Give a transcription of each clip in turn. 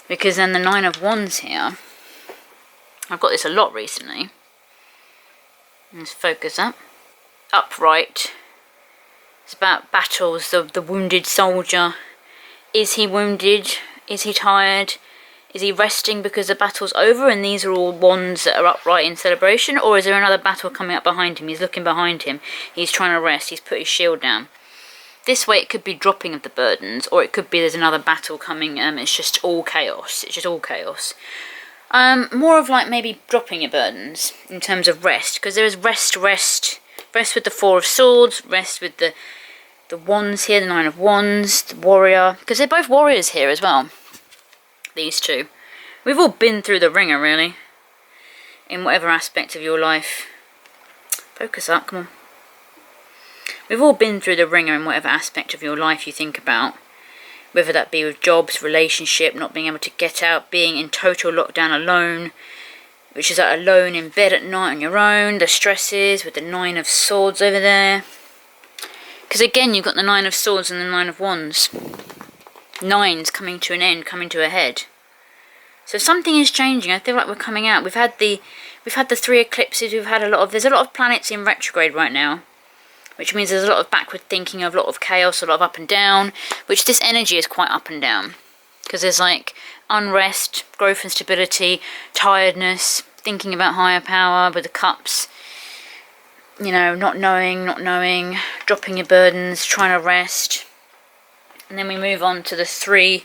Because then the Nine of Wands here, I've got this a lot recently. Let's focus up. Upright. It's about battles, the wounded soldier. Is he wounded? Is he tired? Is he resting because the battle's over and these are all wands that are upright in celebration? Or is there another battle coming up behind him? He's looking behind him. He's trying to rest. He's put his shield down. This way it could be dropping of the burdens, or it could be there's another battle coming. It's just all chaos. It's just all chaos. More of like maybe dropping your burdens in terms of rest. Because there is rest with the Four of Swords, rest with the wands here, the Nine of Wands, the warrior. Because they're both warriors here as well. These two. We've all been through the ringer, really. In whatever aspect of your life. Focus up, come on. We've all been through the ringer in whatever aspect of your life you think about. Whether that be with jobs, relationship, not being able to get out, being in total lockdown alone. Which is like alone in bed at night on your own. The stresses with the Nine of Swords over there. Because again, you've got the Nine of Swords and the Nine of Wands. Nines coming to an end, coming to a head. So something is changing. I feel like we're coming out. We've had the 3 eclipses. There's a lot of planets in retrograde right now, which means there's a lot of backward thinking, a lot of chaos, a lot of up and down. Which this energy is quite up and down, because there's like unrest, growth and stability, tiredness, thinking about higher power with the cups. You know, not knowing, dropping your burdens, trying to rest. And then we move on to the 3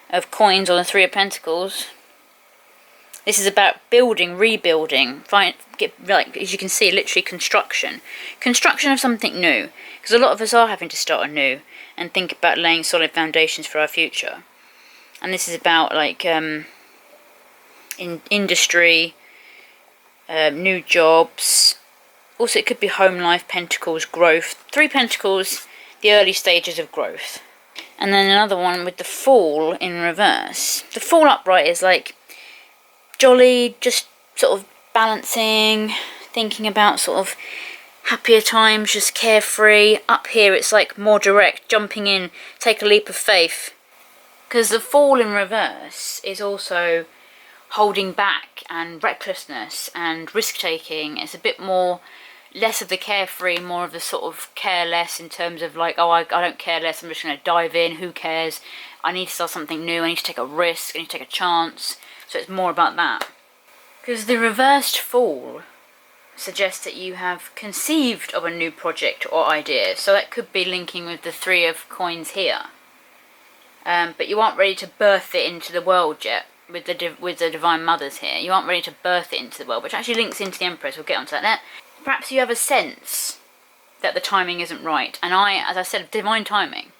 of Coins, or the 3 of Pentacles. This is about building, rebuilding. Like, as you can see, literally construction. Construction of something new. Because a lot of us are having to start anew and think about laying solid foundations for our future. And this is about, like, in industry, new jobs. Also, it could be home life, Pentacles, growth. 3 Pentacles, the early stages of growth. And then another one with the Fool in reverse. The Fool upright is like jolly, just sort of balancing, thinking about sort of happier times, just carefree. Up here it's like more direct, jumping in, take a leap of faith. Because the Fool in reverse is also holding back and recklessness and risk-taking. It's a bit more, less of the carefree, more of the sort of careless in terms of like, oh, I don't care less, I'm just going to dive in, who cares? I need to start something new, I need to take a risk, I need to take a chance. So it's more about that. Because the reversed Fool suggests that you have conceived of a new project or idea. So that could be linking with the 3 of Coins here. But you aren't ready to birth it into the world yet. With the Divine Mothers here. You aren't ready to birth it into the world, which actually links into the Empress. We'll get onto that. Perhaps you have a sense that the timing isn't right. And as I said, divine timing.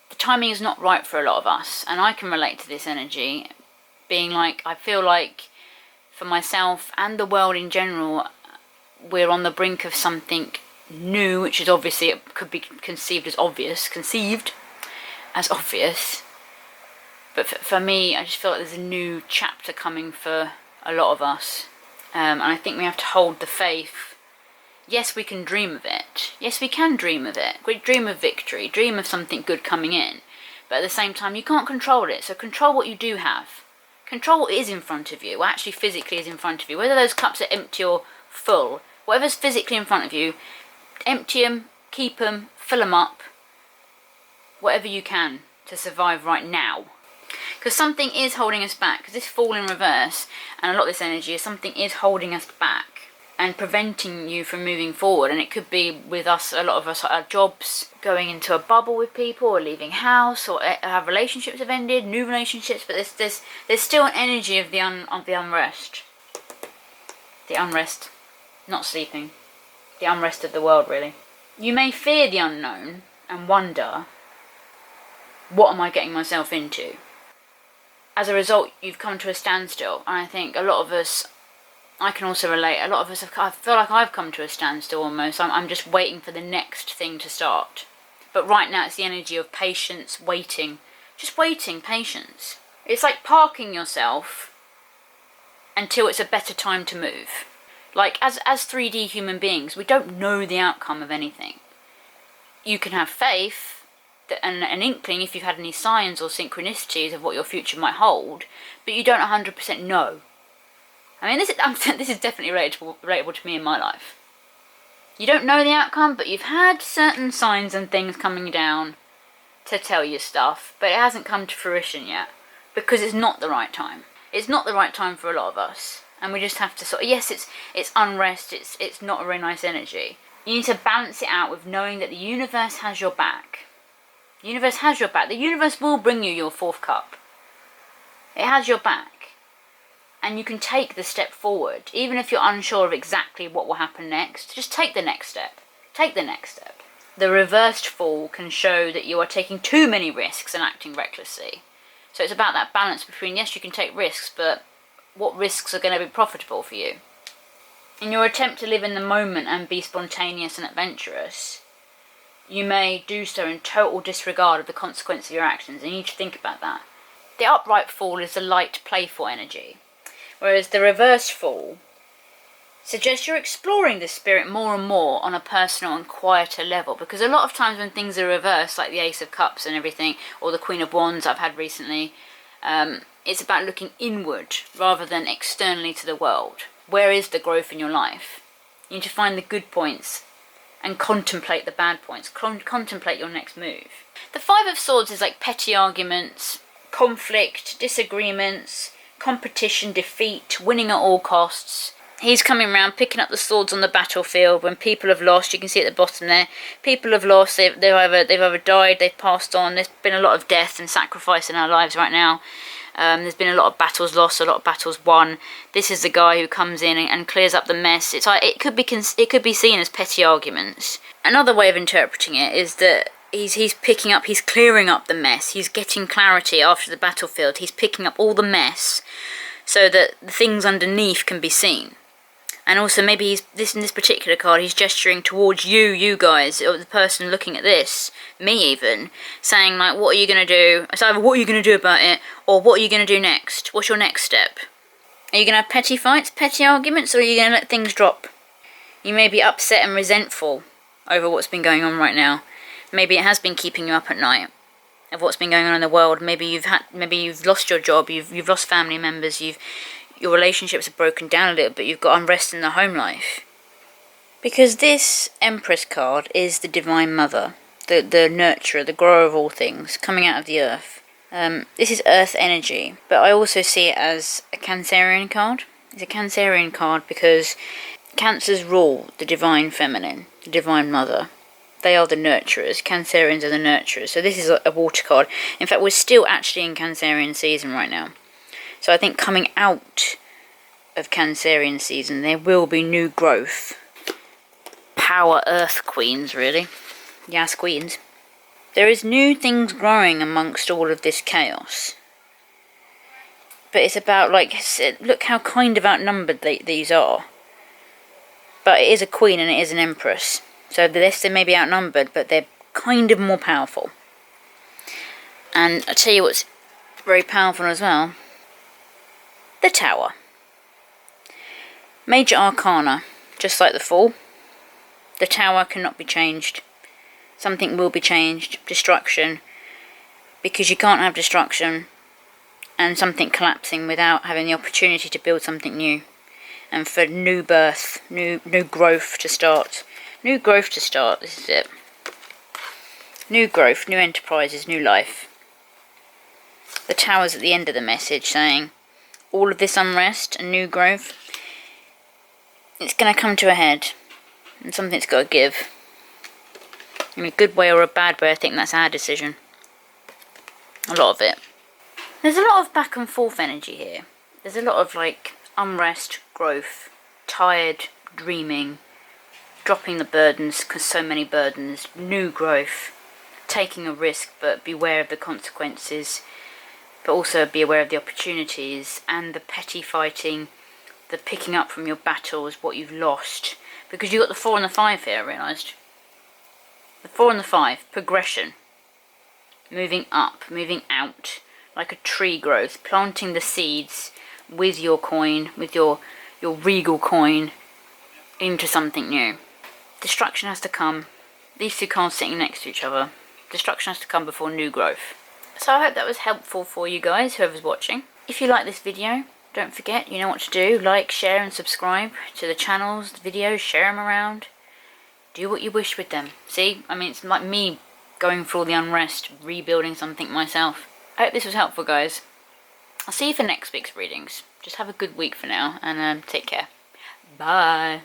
The timing is not right for a lot of us. And I can relate to this energy. Being like, I feel like for myself and the world in general, we're on the brink of something new, which is obviously, it could be conceived as obvious. But for me, I just feel like there's a new chapter coming for a lot of us. And I think we have to hold the faith. Yes, we can dream of it. Yes, we can dream of it. We dream of victory. Dream of something good coming in. But at the same time, you can't control it. So control what you do have. Control what is in front of you. What actually physically is in front of you. Whether those cups are empty or full. Whatever's physically in front of you, empty them, keep them, fill them up. Whatever you can to survive right now. Because something is holding us back. Because this Fool in reverse, and a lot of this energy, something is holding us back. And preventing you from moving forward. And it could be with us, a lot of us, our jobs, going into a bubble with people, or leaving house, or our relationships have ended, new relationships. But there's still an energy of the unrest. The unrest. Not sleeping. The unrest of the world, really. You may fear the unknown and wonder, what am I getting myself into? As a result, you've come to a standstill. And I think a lot of us, I can also relate, a lot of us, I feel like I've come to a standstill almost. I'm just waiting for the next thing to start. But right now it's the energy of patience, waiting. Just waiting, patience. It's like parking yourself until it's a better time to move. Like, as 3D human beings, we don't know the outcome of anything. You can have faith an inkling if you've had any signs or synchronicities of what your future might hold, but you don't 100% know. I mean, this is definitely relatable to me in my life. You don't know the outcome, but you've had certain signs and things coming down to tell you stuff, but it hasn't come to fruition yet, because it's not the right time. It's not the right time for a lot of us, and we just have to sort of, yes, it's unrest, it's not a very nice energy. You need to balance it out with knowing that the universe has your back. The universe has your back. The universe will bring you your 4th cup. It has your back. And you can take the step forward, even if you're unsure of exactly what will happen next. Just take the next step. Take the next step. The reversed Fool can show that you are taking too many risks and acting recklessly. So it's about that balance between, yes, you can take risks, but what risks are going to be profitable for you? In your attempt to live in the moment and be spontaneous and adventurous, you may do so in total disregard of the consequence of your actions, and you need to think about that. The upright Fool is the light, playful energy, whereas the reverse Fool suggests you're exploring this spirit more and more on a personal and quieter level, because a lot of times when things are reversed, like the Ace of Cups and everything, or the Queen of Wands I've had recently, it's about looking inward rather than externally to the world. Where is the growth in your life? You need to find the good points and contemplate the bad points. Contemplate your next move. The Five of Swords is like petty arguments, conflict, disagreements, competition, defeat, winning at all costs. He's coming around picking up the swords on the battlefield when people have lost. You can see at the bottom there, people have lost. They've either died, they've passed on. There's been a lot of death and sacrifice in our lives right now. There's been a lot of battles lost, a lot of battles won. This is the guy who comes in and clears up the mess. It's like it could be seen as petty arguments. Another way of interpreting it is that he's clearing up the mess. He's getting clarity after the battlefield. He's picking up all the mess so that the things underneath can be seen. And also maybe in this particular card, he's gesturing towards you guys, or the person looking at this, me even, saying like, what are you going to do? It's either what are you going to do about it, or what are you going to do next? What's your next step? Are you going to have petty fights, petty arguments, or are you going to let things drop? You may be upset and resentful over what's been going on right now. Maybe it has been keeping you up at night, of what's been going on in the world. Maybe you've lost your job, you've lost family members, your relationships are broken down a little bit, you've got unrest in the home life. Because this Empress card is the Divine Mother, the nurturer, the grower of all things, coming out of the earth. This is earth energy, but I also see it as a Cancerian card. It's a Cancerian card because Cancers rule the Divine Feminine, the Divine Mother. They are the nurturers. Cancerians are the nurturers. So this is a water card. In fact, we're still actually in Cancerian season right now. So I think coming out of Cancerian season, there will be new growth. Power Earth Queens, really. Yes, Queens. There is new things growing amongst all of this chaos. But it's about, like, look how kind of outnumbered these are. But it is a queen and it is an empress. So they may be outnumbered, but they're kind of more powerful. And I tell you what's very powerful as well. The Tower. Major Arcana, just like the Fool. The Tower cannot be changed. Something will be changed. Destruction. Because you can't have destruction and something collapsing without having the opportunity to build something new. And for new birth, new growth to start. New growth to start, this is it. New growth, new enterprises, new life. The Tower's at the end of the message saying, all of this unrest and new growth, it's going to come to a head. And something's got to give. In a good way or a bad way, I think that's our decision. A lot of it. There's a lot of back and forth energy here. There's a lot of like unrest, growth, tired, dreaming, dropping the burdens, because so many burdens, new growth, taking a risk but beware of the consequences, but also be aware of the opportunities, and the petty fighting, the picking up from your battles, what you've lost. Because you've got the 4 and the 5 here, I realised. The 4 and the 5, progression. Moving up, moving out, like a tree growth, planting the seeds with your coin, with your regal coin, into something new. Destruction has to come. These two cards sitting next to each other Destruction has to come before new growth. So I hope that was helpful for you guys, whoever's watching. If you like this video, don't forget, you know what to do. Like, share and subscribe to the channels, the videos, share them around. Do what you wish with them. See, I mean, it's like me going through all the unrest, rebuilding something myself. I hope this was helpful, guys. I'll see you for next week's readings. Just have a good week for now, and take care. Bye.